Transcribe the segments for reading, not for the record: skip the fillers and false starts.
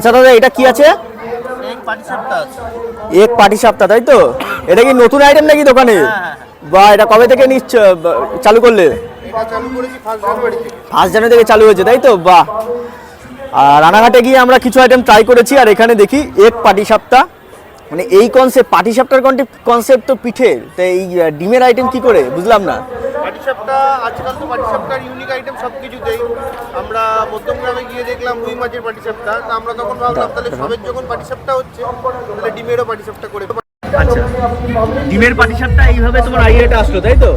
আচ্ছা দাদা এটা কি আছে? এক পাটি সাপটা, তাই তো? এটা কি নতুন আইটেম নাকি দোকানে? বা এটা কবে থেকে নিচ্ছ, চালু করলে? ফার্স্ট জানুয়ারি থেকে চালু হয়েছে, তাই তো? বাহ। আর রানাঘাটে গিয়ে আমরা কিছু আইটেম ট্রাই করেছি, আর এখানে দেখি এক পাটি সাপটা, মানে এই কনসেপ্ট পাটি সাপটার কনসেপ্ট তো পিঠে, তো এই ডিমের আইটেম কি করে বুঝলাম না। পাটিসাপটা আজকাল তো পাটিসাপটার ইউনিক আইটেম সব কিছুতেই। আমরা মধ্যমগ্রামে গিয়ে দেখলাম রুই মাছের পাটিসাপটা, তা আমরা তখন ভাবলাম তাহলে সবের যখন পাটিসাপটা হচ্ছে তাহলে ডিমেরও পাটিসাপটা করে। আচ্ছা, ডিমের পাটিসাপটা এইভাবে তোমার আইডিয়াটা আসলো, তাই তো?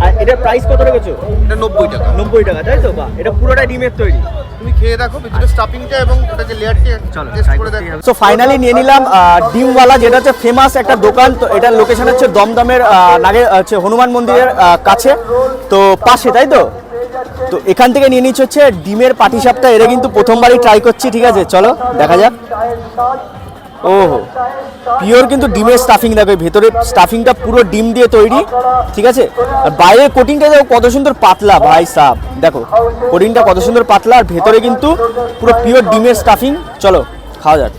আর এটার প্রাইস কত রেখেছো? এটা 90 টাকা। 90 টাকা, তাই তো? বাহ, এটা পুরোটাই ডিমের তৈরি। তুমি খেয়ে দেখো ভিতরে স্টাফিংটা এবং ওটা যে লেয়ারটা টেস্ট করে দেখো। সো ফাইনালি নিয়ে নিলাম ডিমওয়ালা, যেটা হচ্ছে ফেমাস একটা দোকান। তো এটার লোকেশন হচ্ছে দমদমের নাগে হচ্ছে হনুমান মন্দিরের কাছে, তো পাশে, তাই তো? তো এখান থেকে নিয়ে নিচ্ছে হচ্ছে ডিমের পাটিসাপটা। এটা কিন্তু প্রথমবারই ট্রাই করছি, ঠিক আছে? চলো দেখা যাক। ওহো, পিওর কিন্তু ডিমের স্টাফিং, দেখো ভেতরে স্টাফিংটা পুরো ডিম দিয়ে তৈরি, ঠিক আছে? আর বাইরের কোটিংটা দেখো কত সুন্দর পাতলা, ভাই সাব, দেখো কোটিংটা কত সুন্দর পাতলা, আর ভেতরে কিন্তু পুরো পিওর ডিমের স্টাফিং। চলো খাওয়া যাক।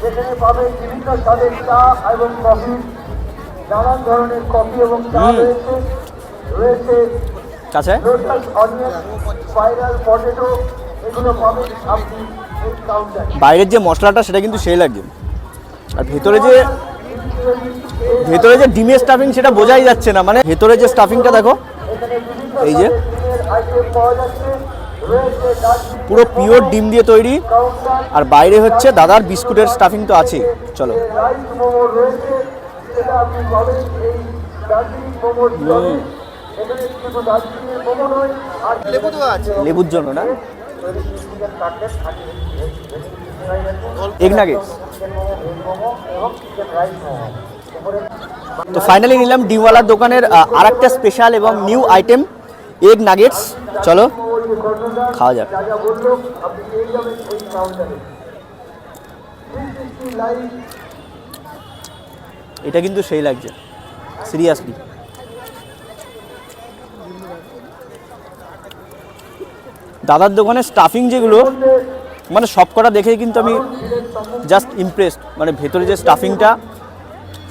কাছে বাইরের যে মশলাটা সেটা কিন্তু সেই লাগছে, আর ভেতরে যে ডিমের স্টাফিং সেটা বোঝাই যাচ্ছে না। মানে ভেতরে যে স্টাফিংটা দেখো, এই যে পুরো পিওর ডিম দিয়ে তৈরি, আর বাইরে হচ্ছে দাদার বিস্কুটের স্টাফিং তো আছে। চলো লেবুর জন্য না, এগ নাগেটস। তো ফাইনালি নিলাম ডিমওয়ালার দোকানের আরেকটা স্পেশাল এবং নিউ আইটেম, এগ নাগেটস। চলো খাওয়া যাক। এটা কিন্তু সেই লাগছে সিরিয়াসলি। দাদার দোকানের স্টাফিং যেগুলো, মানে সবকটা দেখে কিন্তু আমি জাস্ট ইমপ্রেসড। মানে ভেতরে যে স্টাফিংটা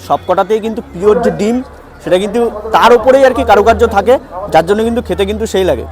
সবকটাতেই কিন্তু পিওর যে ডিম, সেটা কিন্তু তার উপরেই আর কি কারুকার্য থাকে, যার জন্য কিন্তু খেতে কিন্তু সেই লাগে।